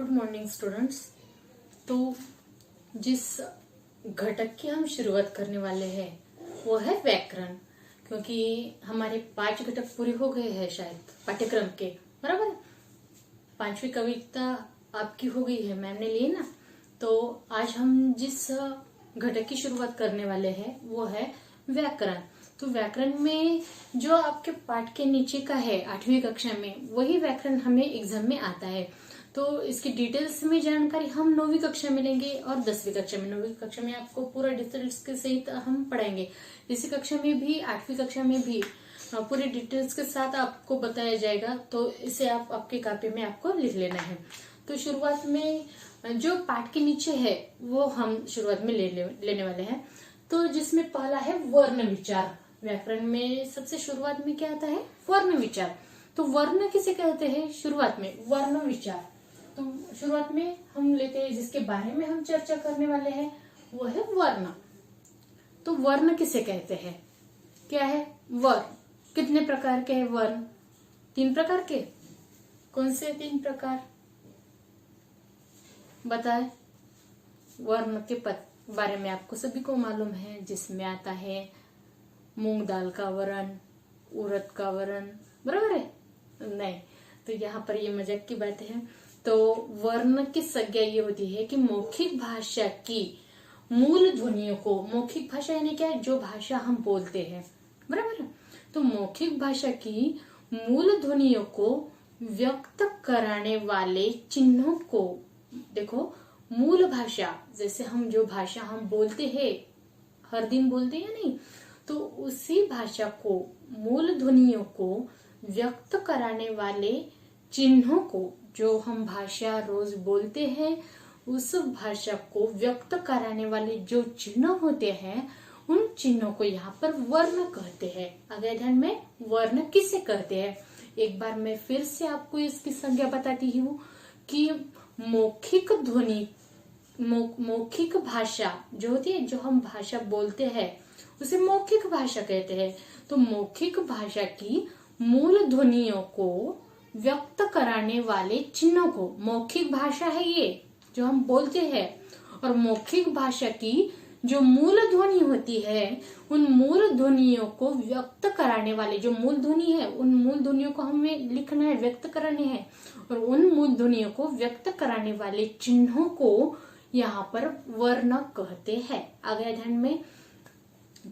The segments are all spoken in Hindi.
Good morning students. तो जिस घटक की हम शुरुआत करने वाले हैं वो है व्याकरण, क्योंकि हमारे 5 घटक पूरे हो गए हैं शायद पाठ्यक्रम के, बराबर। 5वीं कविता आपकी हो गई है, मैम ने ली ना। तो आज हम जिस घटक की शुरुआत करने वाले हैं वो है व्याकरण। तो व्याकरण में जो आपके पाठ के नीचे का है 8वीं कक्षा में, वही व्याकरण हमें एग्जाम में आता है। तो इसकी डिटेल्स में जानकारी हम 9वीं कक्षा में लेंगे और 10वीं कक्षा में। 9वीं कक्षा में आपको पूरा डिटेल्स के सहित हम पढ़ाएंगे। इसी कक्षा में भी 8वीं कक्षा में भी पूरे डिटेल्स के साथ आपको बताया जाएगा। तो इसे आप आपके कॉपी में आपको लिख लेना है। तो शुरुआत में जो पाठ के नीचे है वो हम शुरुआत में लेने वाले हैं। तो जिसमें पहला है वर्ण विचार। व्याकरण में सबसे शुरुआत में क्या आता है? वर्ण विचार। तो वर्ण किसे कहते हैं? शुरुआत में वर्ण विचार। तो शुरुआत में हम लेते हैं जिसके बारे में हम चर्चा करने वाले हैं वो है वर्ण। तो वर्ण किसे कहते हैं? क्या है वर्ण? कितने प्रकार के हैं वर्ण? 3 प्रकार के। कौन से 3 प्रकार बताए? वर्ण के बारे में आपको सभी को मालूम है, जिसमें आता है मूंग दाल का वर्ण, उड़द का वर्ण, बराबर है? नहीं, तो यहाँ पर ये मजाक की बात है। तो वर्ण की संज्ञा ये होती है कि मौखिक भाषा की मूल ध्वनियों को, मौखिक भाषा यानी क्या है? जो भाषा हम बोलते हैं, बराबर। तो मौखिक भाषा की मूल ध्वनियों को व्यक्त कराने वाले चिन्हों को, देखो मूल भाषा, जैसे हम जो भाषा हम बोलते हैं, हर दिन बोलते हैं नहीं, तो उसी भाषा को, मूल ध्वनियों को व्यक्त कराने वाले चिन्हों को, जो हम भाषा रोज बोलते हैं, उस भाषा को व्यक्त कराने वाले जो चिन्ह होते हैं, उन चिन्हों को यहाँ पर वर्ण कहते हैं। अगर ध्यान में, वर्ण किसे कहते हैं? एक बार मैं फिर से आपको इसकी संज्ञा बताती हूँ कि मौखिक ध्वनि, मौखिक भाषा जो होती है, जो हम भाषा बोलते हैं, उसे मौखिक भाषा कहते हैं। तो मौखिक भाषा की मूल ध्वनियों को व्यक्त कराने वाले चिन्हों को, मौखिक भाषा है ये जो हम बोलते हैं, और मौखिक भाषा की जो मूल ध्वनि होती है, उन मूल ध्वनियों को व्यक्त कराने वाले, जो मूल ध्वनि है, उन मूल ध्वनियों को हमें लिखना है, व्यक्त कराने हैं, और उन मूल ध्वनियों को व्यक्त कराने वाले चिन्हों को यहाँ पर वर्ण कहते हैं। आगे ध्यान में।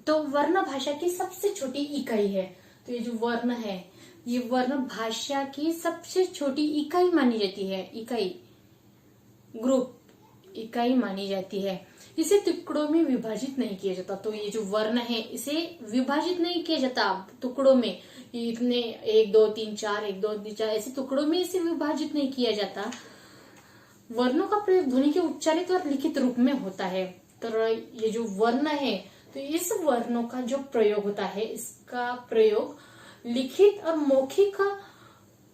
तो वर्ण भाषा की सबसे छोटी इकाई है। तो ये जो वर्ण है, ये वर्ण भाषा की सबसे छोटी इकाई मानी जाती है। इकाई, ग्रुप, इकाई मानी जाती है। इसे टुकड़ों में विभाजित नहीं किया जाता। तो ये जो वर्ण है, इसे विभाजित नहीं किया जाता टुकड़ों में, इतने 1 2 3 4, 1 2 3 4 ऐसे टुकड़ों में इसे विभाजित नहीं किया जाता। वर्णों का प्रयोग ध्वनि के उच्चारित और लिखित रूप में होता है। तो ये जो वर्ण है, तो इस वर्णों का जो प्रयोग होता है, इसका प्रयोग लिखित और मौखिक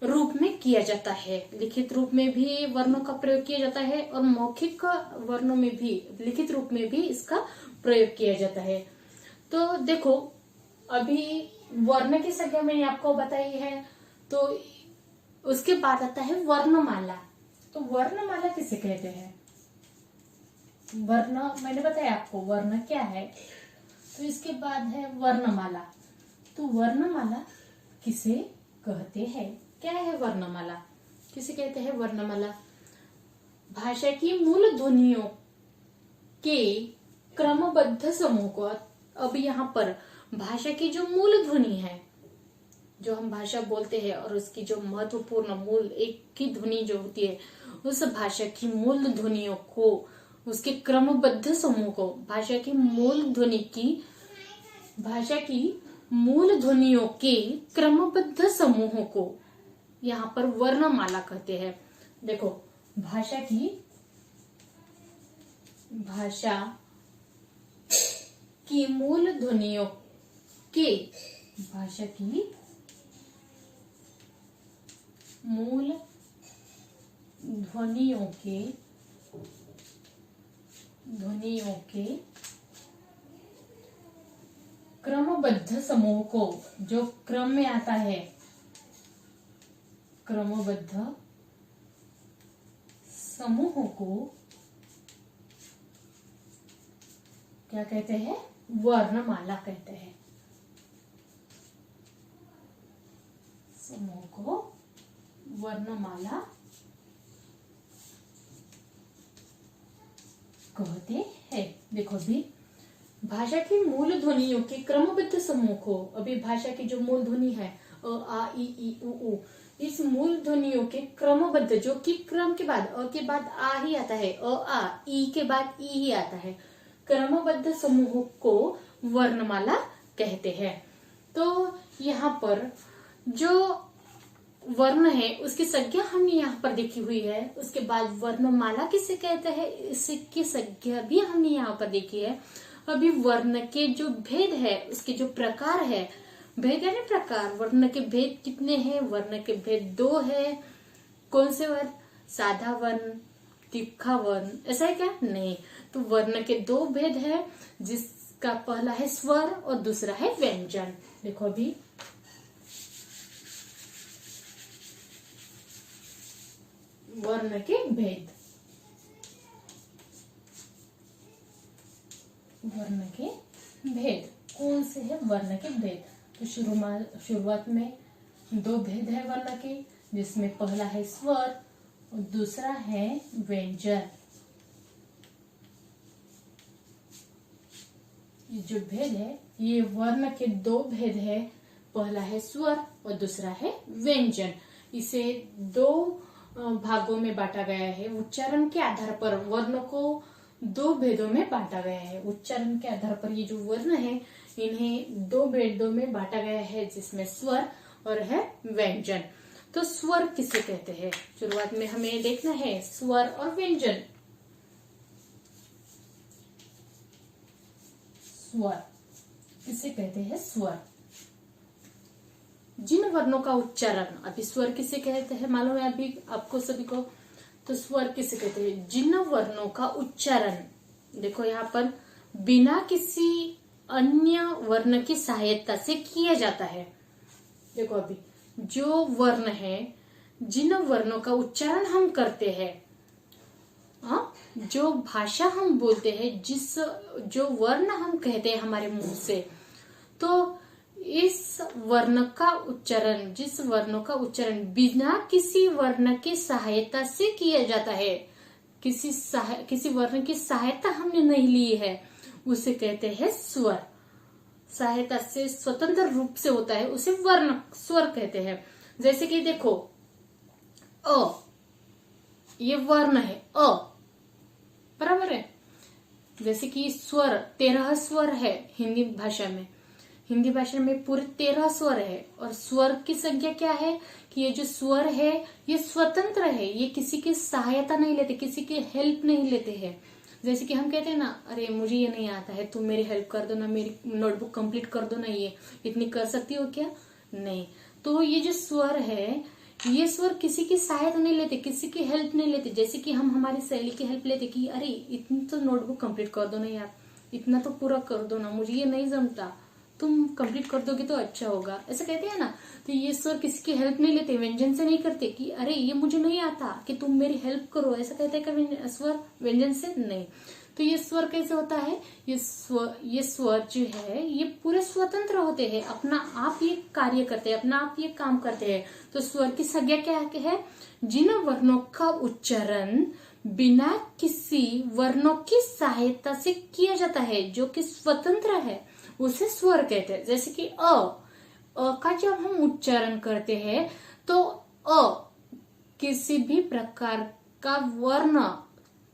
रूप में किया जाता है। लिखित रूप में भी वर्णों का प्रयोग किया जाता है और मौखिक वर्णों में भी, लिखित रूप में भी इसका प्रयोग किया जाता है। तो देखो, अभी वर्ण की संज्ञा मैंने आपको बताई है, तो उसके बाद आता है वर्णमाला। तो वर्णमाला किसे कहते हैं? वर्ण मैंने बताया आपको, वर्ण क्या है। तो इसके बाद है वर्णमाला। तो वर्णमाला किसे कहते हैं? क्या है वर्णमाला? किसे कहते हैं वर्णमाला? भाषा की मूल ध्वनियों के क्रमबद्ध समूह को। अब यहाँ पर भाषा की जो मूल ध्वनि है, जो हम भाषा बोलते हैं, और उसकी जो महत्वपूर्ण मूल एक की ध्वनि जो होती है, उस भाषा की मूल ध्वनियों को, उसके क्रमबद्ध समूह को, भाषा की मूल ध्वनि की, भाषा की मूल ध्वनियों के क्रमबद्ध समूहों को यहाँ पर वर्णमाला कहते हैं। देखो, भाषा की मूल ध्वनियों के, भाषा की मूल ध्वनियों के क्रमबद्ध समूह को, जो क्रम में आता है, क्रमबद्ध समूह को क्या कहते हैं? वर्णमाला कहते हैं। समूह को वर्णमाला कहते हैं। देखो अभी भाषा की मूल ध्वनियों के क्रमबद्ध समूह को, अभी भाषा की जो मूल ध्वनि है अ आ इ ई उ ऊ, इस मूल ध्वनियों के क्रमबद्ध, जो कि क्रम के बाद अ के बाद आ ही आता है, अ आ, ई के बाद ई ही आता है, क्रमबद्ध समूह को वर्णमाला कहते हैं। तो यहाँ पर जो वर्ण है उसकी संज्ञा हमने यहाँ पर देखी हुई है। उसके बाद वर्णमाला किसे कहते हैं, इसकी संज्ञा भी हमने यहाँ पर देखी है। अभी वर्ण के जो भेद है, उसके जो प्रकार है, भेद यानी प्रकार, वर्ण के भेद कितने हैं? वर्ण के भेद 2 है। कौन से वर्ण? साधा वर्ण, तीखा वर्ण, ऐसा है क्या? नहीं। तो वर्ण के 2 भेद है, जिसका पहला है स्वर और दूसरा है व्यंजन। देखो अभी वर्ण के भेद, वर्ण के भेद कौन से है? वर्ण के भेद तो शुरुआत में 2 भेद है वर्ण के, जिसमें पहला है स्वर और दूसरा है व्यंजन। ये जो भेद है, ये वर्ण के 2 भेद है, पहला है स्वर और दूसरा है व्यंजन। इसे 2 भागों में बांटा गया है। उच्चारण के आधार पर वर्ण को 2 भेदों में बांटा गया है। उच्चारण के आधार पर ये जो वर्ण है, इन्हें 2 भेदों में बांटा गया है, जिसमें स्वर और है व्यंजन। तो स्वर किसे कहते हैं? शुरुआत में हमें देखना है स्वर और व्यंजन। स्वर किसे कहते हैं? स्वर जिन वर्णों का उच्चारण, अभी स्वर किसे कहते हैं मालूम है अभी आपको सभी को? तो स्वर किसे कहते हैं? जिन वर्णों का उच्चारण, देखो यहाँ पर बिना किसी अन्य वर्ण की सहायता से किया जाता है। देखो अभी जो वर्ण है, जिन वर्णों का उच्चारण हम करते हैं, जो भाषा हम बोलते हैं, जो वर्ण हम कहते हैं हमारे मुंह से, तो इस वर्ण का उच्चारण, जिस वर्णों का उच्चारण बिना किसी वर्ण की सहायता से किया जाता है, किसी वर्ण की सहायता हमने नहीं ली है, उसे कहते हैं स्वर। सहायता से स्वतंत्र रूप से होता है, उसे वर्ण स्वर कहते हैं। जैसे कि देखो अ, ये वर्ण है अ, बराबर है। जैसे कि स्वर 13 स्वर है हिंदी भाषा में। हिंदी भाषा में पूरे 13 स्वर है, और स्वर की संख्या क्या है कि ये जो स्वर है ये स्वतंत्र है, ये किसी की सहायता नहीं लेते, किसी की हेल्प नहीं लेते हैं। जैसे कि हम कहते हैं ना, अरे मुझे ये नहीं आता है, तुम मेरी हेल्प कर दो ना, मेरी नोटबुक कंप्लीट कर दो ना, ये इतनी कर सकती हो क्या? नहीं। तो ये जो स्वर है, ये स्वर किसी की सहायता नहीं लेते, किसी की हेल्प नहीं लेते। जैसे कि हम हमारी सहेली की हेल्प लेते कि अरे इतनी तो नोटबुक कंप्लीट कर दो ना यार, इतना तो पूरा कर दो ना, मुझे ये नहीं जमता, तुम कंप्लीट कर दोगे तो अच्छा होगा, ऐसा कहते हैं ना। तो ये स्वर किसी की हेल्प नहीं लेते, व्यंजन से नहीं करते कि अरे ये मुझे नहीं आता कि तुम मेरी हेल्प करो, ऐसा कहते हैं क्या स्वर? व्यंजन से नहीं। तो ये स्वर कैसे होता है? ये स्वर जो है ये पूरे स्वतंत्र होते हैं, अपना आप ये कार्य करते हैं, अपना आप ये काम करते हैं। तो स्वर की संज्ञा क्या है? जिन वर्णों का उच्चारण बिना किसी वर्णों की सहायता से किया जाता है, जो कि स्वतंत्र है, उसे स्वर कहते हैं। जैसे कि अ का जब हम उच्चारण करते हैं तो अ किसी भी प्रकार का वर्ण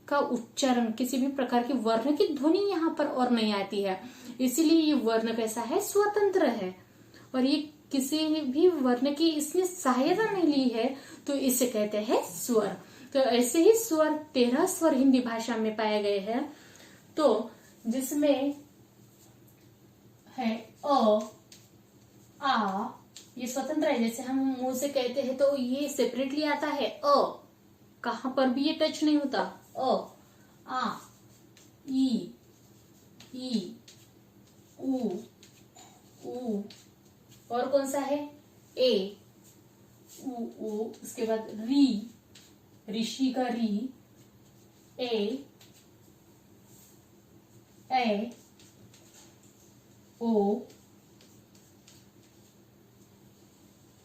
का उच्चारण, किसी भी प्रकार की वर्ण की ध्वनि यहाँ पर और नहीं आती है, इसीलिए ये वर्ण कैसा है? स्वतंत्र है, और ये किसी भी वर्ण की इसने सहायता नहीं ली है, तो इसे कहते हैं स्वर। तो ऐसे ही स्वर 13 स्वर हिंदी भाषा में पाए गए हैं, तो जिसमें है अ, आ, ये स्वतंत्र है। जैसे हम मुंह से कहते हैं तो ये सेपरेटली आता है अ, कहां पर भी ये टच नहीं होता। अ, आ, ई, उ, और कौन सा है? ए, उ, उसके बाद री, ऋषि का री, ए, ए, ओ,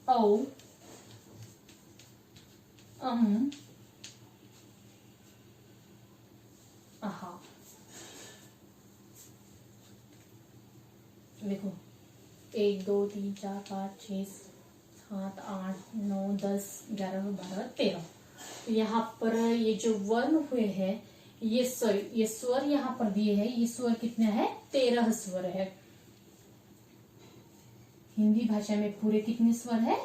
औ, आहा। देखो 1 2 3 4 5 6 7 8 9 10 11 12 13। तो यहाँ पर ये जो वर्ण हुए हैं, ये स्वर यहाँ पर दिए हैं, ये स्वर कितने हैं? 13 स्वर है। हिंदी भाषा में पूरे कितने स्वर है?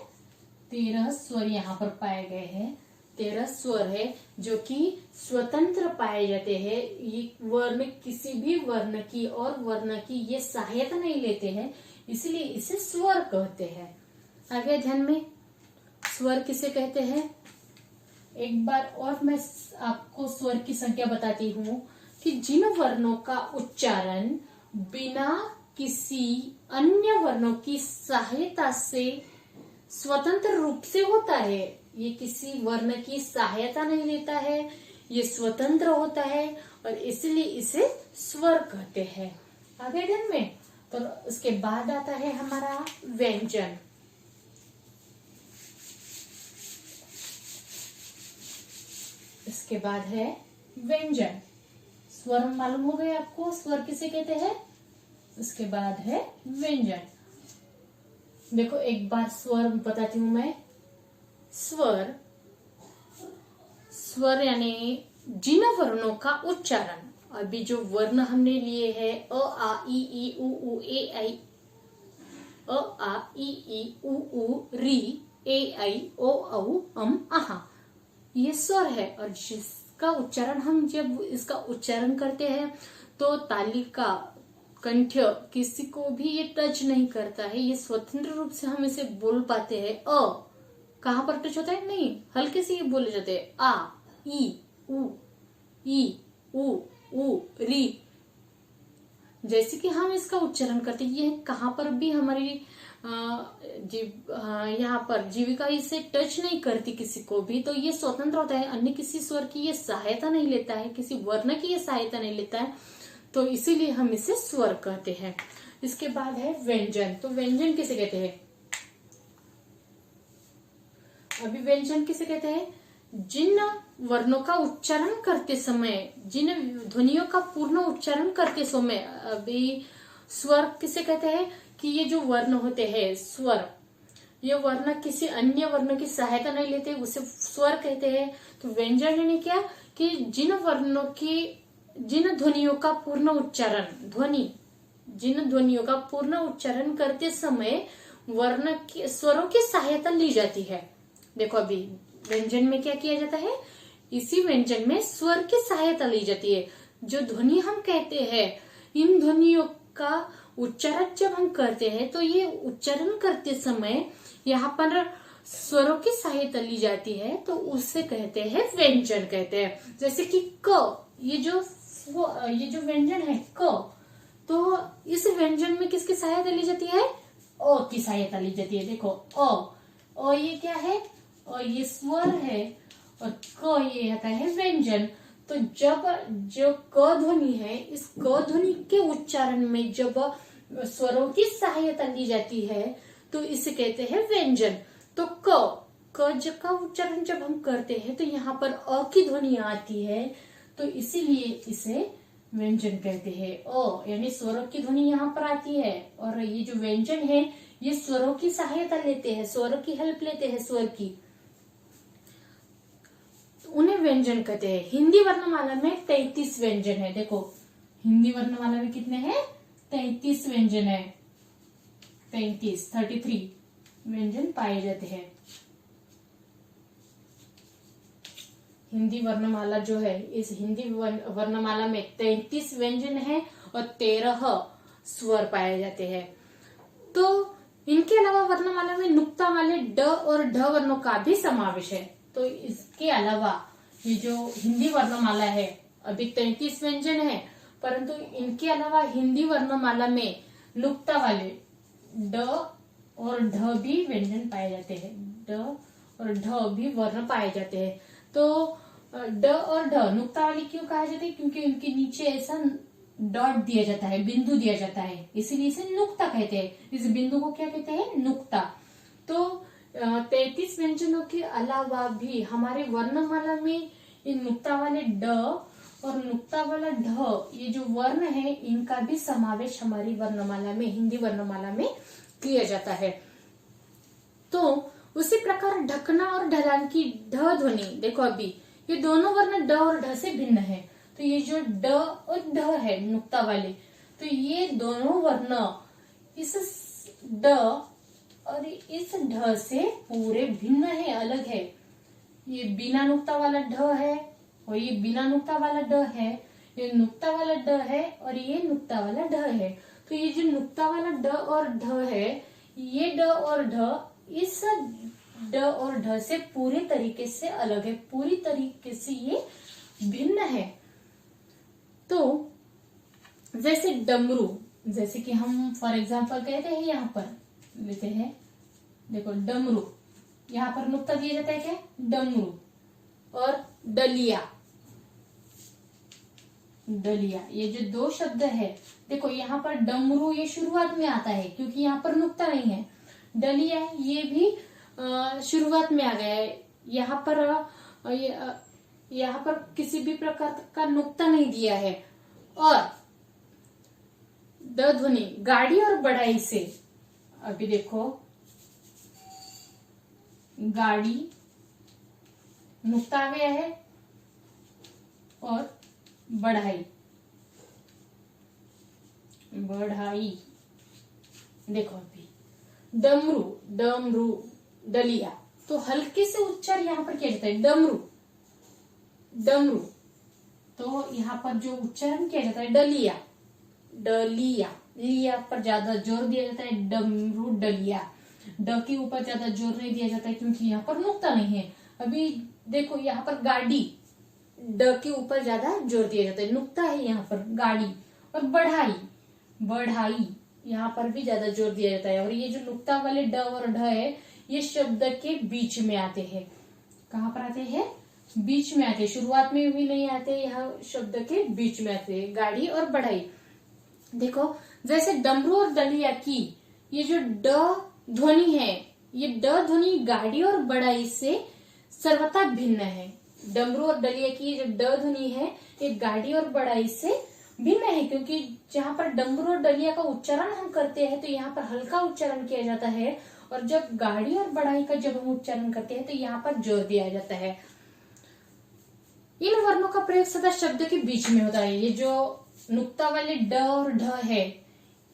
13 स्वर यहाँ पर पाए गए हैं। 13 स्वर है जो कि स्वतंत्र पाए जाते हैं। ये वर्ण किसी भी वर्ण की और वर्ण की ये सहायता नहीं लेते हैं, इसलिए इसे स्वर कहते हैं। आगे ध्यान में, स्वर किसे कहते हैं? एक बार और मैं आपको स्वर की संख्या बताती हूँ कि जिन वर्णों का उच्चारण बिना किसी अन्य वर्णों की सहायता से स्वतंत्र रूप से होता है, ये किसी वर्ण की सहायता नहीं लेता है, ये स्वतंत्र होता है और इसलिए इसे स्वर कहते हैं। आगे ध्यान में, तो उसके बाद आता है हमारा व्यंजन। इसके बाद है व्यंजन। स्वर मालूम हो गए आपको, स्वर किसे कहते हैं? उसके बाद है व्यंजन। देखो एक बार स्वर बताती हूं मैं। स्वर, स्वर यानी जिन वर्णों का उच्चारण, अभी जो वर्ण हमने लिए हैं अ आ इ ई उ ऊ ए ऐ, अ आ इ ई उ ऊ री ए ऐ ओ औ आहा, ये स्वर है। और जिसका उच्चारण हम जब इसका उच्चारण करते हैं तो तालिका कंठ किसी को भी ये टच नहीं करता है, ये स्वतंत्र रूप से हम इसे बोल पाते हैं। अ कहाँ पर टच होता है? नहीं, हल्के से ये बोले जाते हैं। आ ई उ री, जैसे कि हम इसका उच्चारण करते हैं, ये कहाँ पर भी हमारी यहाँ पर जीविका इसे टच नहीं करती किसी को भी, तो ये स्वतंत्र होता है, अन्य किसी स्वर की ये सहायता नहीं लेता है, किसी वर्ण की ये सहायता नहीं लेता है, तो इसीलिए हम इसे स्वर कहते हैं। इसके बाद है व्यंजन। तो व्यंजन किसे कहते हैं? अभी व्यंजन किसे कहते हैं? जिन वर्णों का उच्चारण करते समय, जिन ध्वनियों का पूर्ण उच्चारण करते समय, अभी स्वर किसे कहते हैं? कि ये जो वर्ण होते हैं स्वर, ये वर्ण किसी अन्य वर्ण की सहायता नहीं लेते, उसे स्वर कहते हैं। तो व्यंजन यानी क्या? कि जिन वर्णों की, जिन ध्वनियों का पूर्ण उच्चारण, जिन ध्वनियों का पूर्ण उच्चारण करते समय वर्ण की, स्वरों की सहायता ली जाती है। देखो अभी व्यंजन में क्या किया जाता है? इसी व्यंजन में स्वर की सहायता ली जाती है। जो ध्वनि हम कहते हैं, इन ध्वनियों का उच्चारण जब हम करते हैं तो ये उच्चारण करते समय यहाँ पर स्वरों की सहायता ली जाती है, तो उससे कहते हैं व्यंजन कहते हैं। जैसे कि क, ये जो व्यंजन है क, तो इस व्यंजन में किसकी सहायता ली जाती है? अ की सहायता ली जाती है। देखो अ ये क्या है? और ये स्वर है और क ये आता है व्यंजन। तो जब जो क ध्वनि है, इस क ध्वनि के उच्चारण में जब स्वरों की सहायता ली जाती है तो इसे कहते हैं व्यंजन। तो क का उच्चारण जब हम करते हैं तो यहाँ पर अ की ध्वनि आती है, तो इसीलिए इसे व्यंजन कहते हैं। अ यानी स्वरों की ध्वनि यहाँ पर आती है, और ये जो व्यंजन है ये स्वरों की सहायता लेते हैं, स्वरों की हेल्प लेते हैं, स्वर की, उन्हें व्यंजन कहते हैं। हिंदी वर्णमाला में 33 व्यंजन है। देखो हिंदी वर्णमाला में कितने हैं? 33 व्यंजन है। 33 व्यंजन पाए जाते हैं। हिंदी वर्णमाला जो है, इस हिंदी वर्णमाला में 33 व्यंजन है और 13 स्वर पाए जाते हैं। तो इनके अलावा वर्णमाला में नुक्ता वाले ड और ढ वर्णों का भी समावेश है। तो इसके अलावा ये जो हिंदी वर्णमाला है, अभी 33 व्यंजन है, परंतु इनके अलावा हिंदी वर्णमाला में नुक्ता वाले ड और ढ भी व्यंजन पाए जाते हैं। ड और ढ भी वर्ण पाए जाते हैं। तो ड और ढ नुक्ता वाले क्यों कहा जाता है? क्योंकि उनके नीचे ऐसा डॉट दिया जाता है, बिंदु दिया जाता है, इसीलिए इसे नुक्ता कहते हैं। इस बिंदु को क्या कहते हैं? नुक्ता। तो 33 व्यंजनों के अलावा भी हमारे वर्णमाला में इन नुक्ता वाले ड और नुक्ता वाला ढ, ये जो वर्ण है, इनका भी समावेश हमारी वर्णमाला में, हिंदी वर्णमाला में किया जाता है। तो उसी प्रकार ढकना और ढलान की ढ ध्वनि, देखो अभी ये दोनों वर्ण ड और ढ से भिन्न है। तो ये जो ड और ढ है नुक्ता वाले, तो ये दोनों वर्ण इस ड और इस ढ से पूरे भिन्न है, अलग है। ये बिना नुक्ता वाला ढ है और ये बिना नुक्ता वाला ड है, ये नुक्ता वाला ड है और ये नुक्ता वाला ढ है। तो ये जो नुक्ता वाला ड और ढ है, ये ड और ढ इस ड और ढ से पूरी तरीके से अलग है, पूरी तरीके से ये भिन्न है। तो जैसे डमरू, जैसे कि हम फॉर एग्जांपल कहते हैं, यहां पर लेते हैं, देखो डमरू, यहां पर नुक्ता दिया जाता है क्या? डमरू। और डलिया, डलिया, ये जो दो शब्द है, देखो यहाँ पर डमरू ये शुरुआत में आता है क्योंकि यहाँ पर नुक्ता नहीं है। डलिया ये भी शुरुआत में आ गया है, यहाँ पर किसी भी प्रकार का नुक्ता नहीं दिया है। और द ध्वनि गाड़ी और बढ़ाई से, अभी देखो गाड़ी नुक्ता आ गया है और बढ़ाई, बढ़ाई, देखो अभी डमरू, डमरू, डलिया, तो हल्के से उच्चार यहाँ पर किया जाता है, डमरू, डमरू। तो यहाँ पर जो उच्चारण किया जाता है डलिया, डलिया, लिया पर ज्यादा जोर दिया जाता है, डमरू, डलिया। ड के ऊपर ज्यादा जोर नहीं दिया जाता है क्योंकि यहाँ पर नुक्ता नहीं है। अभी देखो यहाँ पर गाड़ी, ड के ऊपर ज्यादा जोर दिया जाता है, नुक्ता है यहाँ पर गाड़ी। और बढ़ाई, बढ़ाई, यहाँ पर भी ज्यादा जोर दिया जाता है। और ये जो नुक्ता वाले ड और ढ है, ये शब्द के बीच में आते हैं। कहाँ पर आते हैं? बीच में आते हैं, शुरुआत में भी नहीं आते, यह शब्द के बीच में आते हैं, गाड़ी और बढ़ाई। देखो जैसे डमरू और डलिया की ये जो ड ध्वनि है, ये ड ध्वनि गाड़ी और बढ़ाई से सर्वथा भिन्न है। डमरू और डलिया की जो ड ध्वनि है, ये गाड़ी और बढ़ाई से भिन्न है, क्योंकि जहाँ पर डमरू और डलिया का उच्चारण हम करते हैं तो यहाँ पर हल्का उच्चारण किया जाता है, और जब गाड़ी और बढ़ाई का जब हम उच्चारण करते हैं तो यहाँ पर जोर दिया जाता है। इन वर्णों का प्रयोग सदा शब्द के बीच में होता है। ये जो नुक्ता वाले ड और ढ है,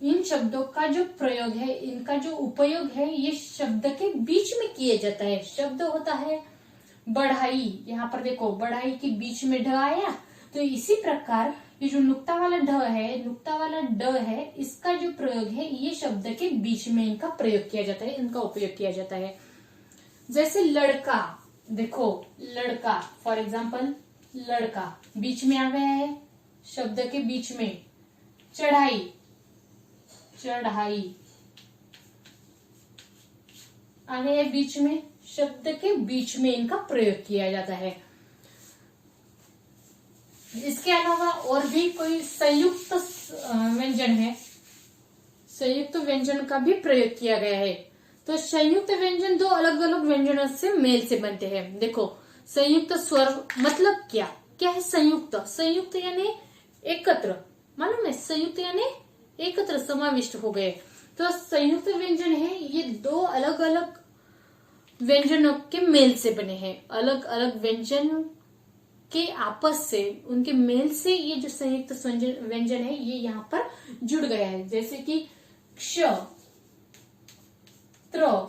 इन शब्दों का जो प्रयोग है, इनका जो उपयोग है, ये शब्द के बीच में किया जाता है। शब्द होता है बढ़ाई, यहाँ पर देखो बढ़ाई के बीच में ढ आया, तो इसी प्रकार ये जो नुक्ता वाला ढ है, नुक्ता वाला ड है, इसका जो प्रयोग है, ये शब्द के बीच में इनका प्रयोग किया जाता है, इनका उपयोग किया जाता है। जैसे लड़का, देखो लड़का, फॉर एग्जाम्पल लड़का बीच में आ गया है, शब्द के बीच में। चढ़ाई, चढ़ाई आ गया है बीच में, शब्द के बीच में इनका प्रयोग किया जाता है। इसके अलावा और भी कोई संयुक्त व्यंजन है, संयुक्त व्यंजन का भी प्रयोग किया गया है। तो संयुक्त व्यंजन दो अलग अलग व्यंजनों से मेल से बनते हैं। देखो संयुक्त स्वर मतलब क्या क्या है? संयुक्त, संयुक्त यानी एकत्र, मालूम है? संयुक्त यानी एकत्र, समाविष्ट हो गए। तो संयुक्त व्यंजन है, ये दो अलग अलग व्यंजनों के मेल से बने हैं। अलग अलग व्यंजन के आपस से, उनके मेल से ये जो संयुक्त व्यंजन है, ये यहाँ पर जुड़ गया है। जैसे कि क्ष, त्र,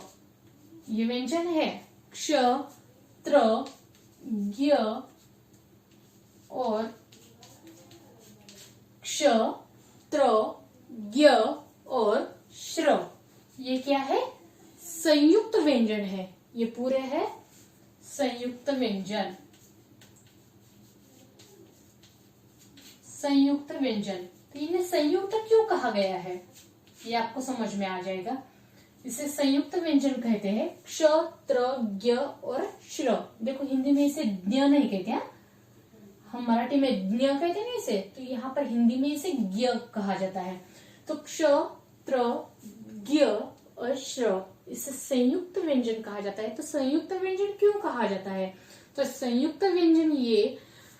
ये व्यंजन है, क्ष, त्र, ज्ञ और क्ष, त्र, ज्ञ और श्र, ये क्या है? संयुक्त व्यंजन है। ये पूरे है संयुक्त व्यंजन, संयुक्त व्यंजन। तो इन्हें संयुक्त क्यों कहा गया है, ये आपको समझ में आ जाएगा। इसे संयुक्त व्यंजन कहते हैं, क्ष, त्र, ज्ञ और श्र। देखो हिंदी में इसे ज्ञ नहीं कहते हैं, हम मराठी में ज्ञ कहते हैं ना इसे, तो यहाँ पर हिंदी में इसे ज्ञ कहा जाता है। तो क्ष, त्र, ज्ञ और श्र, इसे संयुक्त व्यंजन कहा जाता है। तो संयुक्त व्यंजन क्यों कहा जाता है? तो संयुक्त व्यंजन ये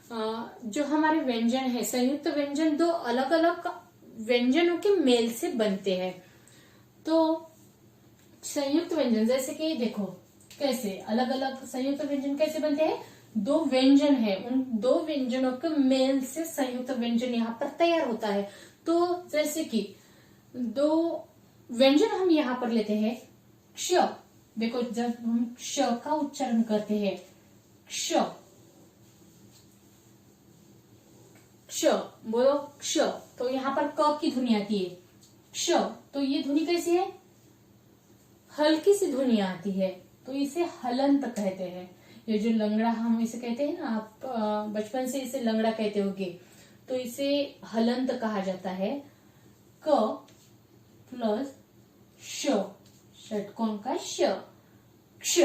जो हमारे व्यंजन है, संयुक्त व्यंजन दो अलग अलग व्यंजनों के मेल से बनते हैं। तो संयुक्त व्यंजन जैसे कि देखो कैसे अलग अलग संयुक्त व्यंजन कैसे बनते हैं, दो व्यंजन है, उन दो व्यंजनों के मेल से संयुक्त व्यंजन यहाँ पर तैयार होता है। तो जैसे कि दो व्यंजन हम यहाँ पर लेते हैं, क्ष, देखो जब हम क्ष का उच्चारण करते हैं, क्ष क्ष बोलो क्ष, तो यहाँ पर क की ध्वनि आती है, क्ष, तो ये ध्वनि कैसी है, हल्की सी ध्वनि आती है, तो इसे हलंत कहते हैं। ये जो लंगड़ा हम इसे कहते हैं ना, आप बचपन से इसे लंगड़ा कहते होगे, तो इसे हलंत कहा जाता है। क प्लस श, षटकोण का श, क्ष।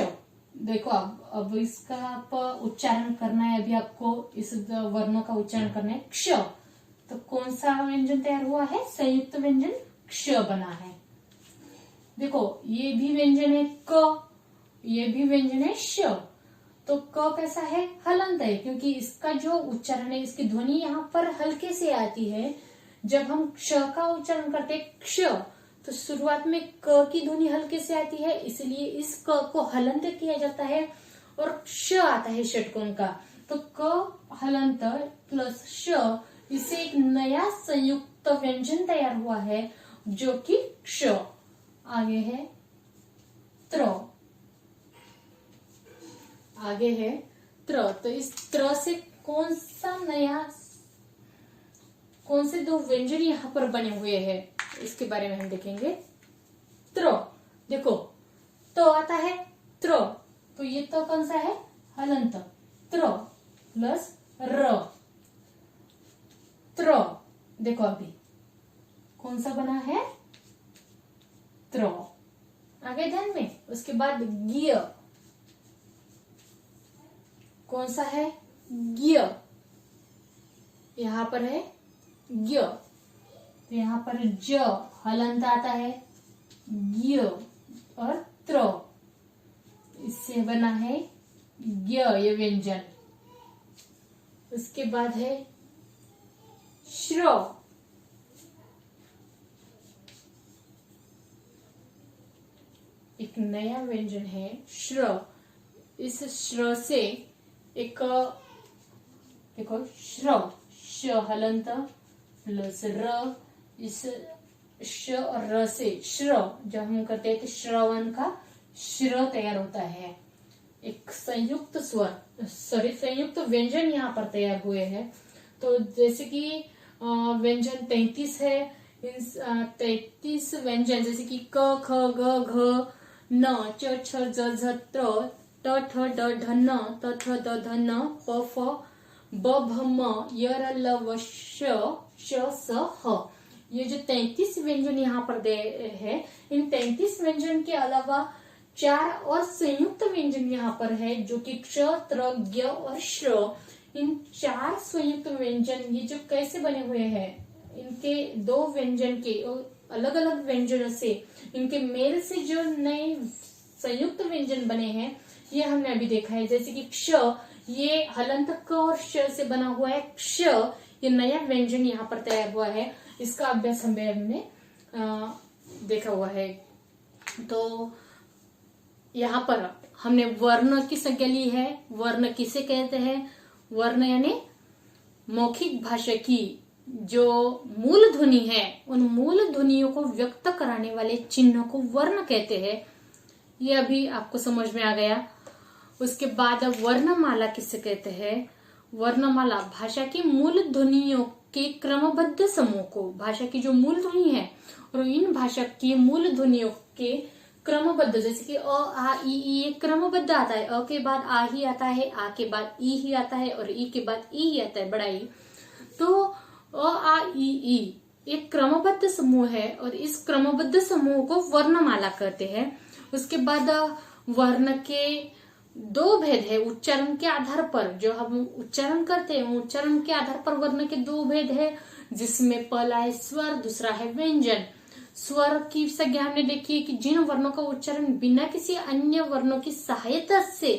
देखो अब इसका आप उच्चारण करना है, अभी आपको इस वर्णों का उच्चारण करना है, क्ष। तो कौन सा व्यंजन तैयार हुआ है, संयुक्त व्यंजन क्ष बना है। देखो ये भी व्यंजन है क, ये भी व्यंजन है श, तो क कैसा है, हलंत है, क्योंकि इसका जो उच्चारण है, इसकी ध्वनि यहाँ पर हल्के से आती है। जब हम क्ष का उच्चारण करते हैं क्ष, तो शुरुआत में क की ध्वनि हल्के से आती है, इसलिए इस क को हलंत किया जाता है और श आता है षटकोण का। तो क हलंत प्लस श, इससे एक नया संयुक्त व्यंजन तैयार हुआ है जो कि क्ष। आगे है त्र, आगे है त्र। तो इस त्र से कौन से दो व्यंजन यहाँ पर बने हुए हैं, इसके बारे में हम देखेंगे। त्र, देखो तो आता है त्र, तो ये तो कौन सा है, हलंत, त्र प्लस र, त्र। देखो अभी कौन सा बना है, त्र। आगे ध्यान में, उसके बाद ज्ञ, कौन सा है, ज्ञ, यहाँ पर है ज्ञ, तो यहाँ पर ज हलंत आता है, ज्ञ और त्र, इससे बना है ज्ञ ये व्यंजन। उसके बाद है श्र, एक नया व्यंजन है श्र। इस श्र से एक देखो श्र, श हलंत प्लस र, इस श और र से श्र जब हम करते हैं तो श्रवण का श्र तैयार होता है। एक संयुक्त स्वर संयुक्त व्यंजन यहाँ पर तैयार हुए हैं। तो जैसे कि व्यंजन 33 है, इन 33 व्यंजन जैसे कि क ख ग घ न च छ ज झ त्र ट ठ ड ढ न त थ द ध न प फ ब भ म य र ल व श स ह। ये जो 33 व्यंजन यहाँ पर दे है, इन 33 व्यंजन के अलावा 4 और संयुक्त व्यंजन यहाँ पर है जो कि क्ष, त्र, ज्ञ और श्र। इन 4 संयुक्त व्यंजन ये जो कैसे बने हुए हैं, इनके दो व्यंजन के अलग अलग व्यंजनों से, इनके मेल से जो नए संयुक्त व्यंजन बने हैं ये हमने अभी देखा है। जैसे कि क्ष, ये हलंत क और श से बना हुआ है क्ष, ये नया व्यंजन यहाँ पर तैयार हुआ है। इसका अभ्यास हमने देखा हुआ है। तो यहाँ पर हमने वर्ण की संज्ञा ली है। वर्ण किसे कहते हैं, वर्ण यानी मौखिक भाषा की जो मूल ध्वनि है, उन मूल ध्वनियों को व्यक्त कराने वाले चिन्हों को वर्ण कहते हैं। ये अभी आपको समझ में आ गया। उसके बाद वर्णमाला किसे कहते हैं, वर्णमाला भाषा की मूल ध्वनियों के क्रमबद्ध समूह को, भाषा की जो मूल ध्वनि है और इन भाषा की मूल ध्वनियों के क्रमबद्ध, जैसे कि अ आ ई क्रमबद्ध आता है। अ के बाद आ ही आता है, आ के बाद ई ही आता है और ई के बाद ई ही आता है, बड़ा ई। तो अ आ ई एक क्रमबद्ध समूह है और इस क्रमबद्ध समूह को वर्णमाला कहते हैं। उसके बाद वर्ण के दो भेद है उच्चारण के आधार पर, जो हम उच्चारण करते हैं उच्चारण के आधार पर वर्ण के दो भेद है, जिसमें पहला है स्वर, दूसरा है व्यंजन। स्वर की संज्ञा हमने देखी है कि जिन वर्णों का उच्चारण बिना किसी अन्य वर्णों की सहायता से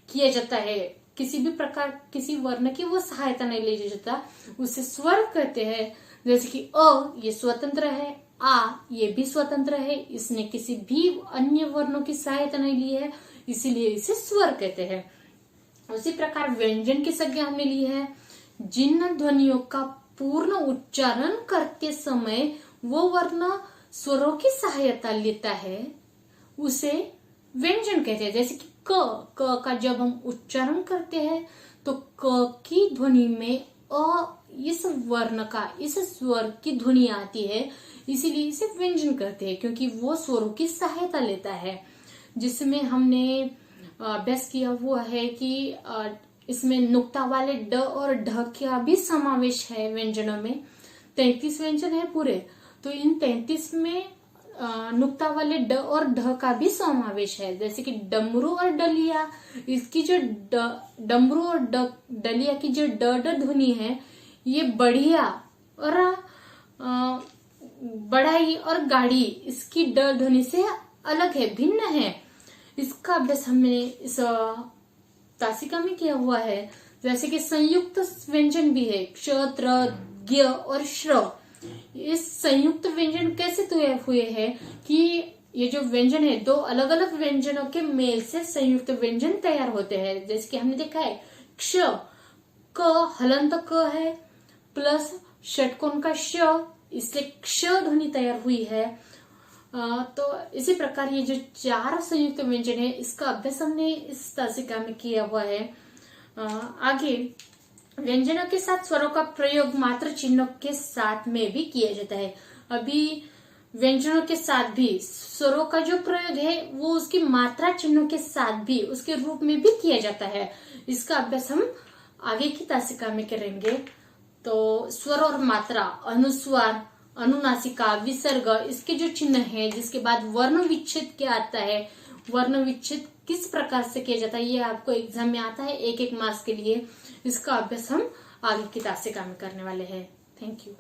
किया जाता है, किसी भी प्रकार किसी वर्ण की वो सहायता नहीं ली जाता, उसे स्वर कहते हैं। जैसे कि अ ये स्वतंत्र है, आ ये भी स्वतंत्र है, इसने किसी भी अन्य वर्णों की सहायता नहीं ली है, इसीलिए इसे स्वर कहते हैं। उसी प्रकार व्यंजन की संज्ञा हमने ली है, जिन ध्वनियों का पूर्ण उच्चारण करते समय वो वर्ण स्वरों की सहायता लेता है, उसे व्यंजन कहते हैं। जैसे कि क का जब हम उच्चारण करते हैं तो क की ध्वनि में अ इस वर्ण का, इस स्वर की ध्वनि आती है, इसीलिए इसे व्यंजन कहते हैं, क्योंकि वो स्वरों की सहायता लेता है। जिसमें हमने अभ्यास किया हुआ है कि इसमें नुक्ता वाले ड और ढ का भी समावेश है व्यंजनों में। 33 व्यंजन है पूरे, तो इन 33 में नुक्ता वाले ड और ढ का भी समावेश है। जैसे कि डमरू और डलिया, इसकी जो डमरू और डलिया की जो ड ध्वनि है, ये बढ़िया और बढ़ाई और गाड़ी इसकी ड ध्वनि से अलग है, भिन्न है। इसका अभ्यास हमने इस तासिका में किया हुआ है। जैसे कि संयुक्त व्यंजन भी है, क्ष, त्र, ज्ञ और श्र। इस संयुक्त व्यंजन कैसे तैयार हुए हैं कि ये जो व्यंजन है, दो अलग अलग व्यंजनों के मेल से संयुक्त व्यंजन तैयार होते हैं। जैसे कि हमने देखा है क्ष, क हलंत क है प्लस षटकोण का श, इसलिए क्ष ध्वनि तैयार हुई है। तो इसी प्रकार ये जो चार संयुक्त व्यंजन है, इसका अभ्यास हमने इस तासिका में किया हुआ है। आगे व्यंजनों के साथ स्वरों का प्रयोग मात्र चिन्हों के साथ में भी किया जाता है। अभी व्यंजनों के साथ भी स्वरों का जो प्रयोग है वो उसकी मात्रा चिन्हों के साथ भी, उसके रूप में भी किया जाता है। इसका अभ्यास हम आगे की तासिका में करेंगे। तो स्वर और मात्रा, अनुस्वार, अनुनासिका, विसर्ग, इसके जो चिन्ह है, जिसके बाद वर्ण विच्छेद क्या आता है, वर्ण विच्छेद किस प्रकार से किया जाता है, ये आपको एग्जाम में आता है एक एक मार्क्स के लिए। इसका अभ्यास हम आगे की तासिका में करने वाले हैं। Thank you.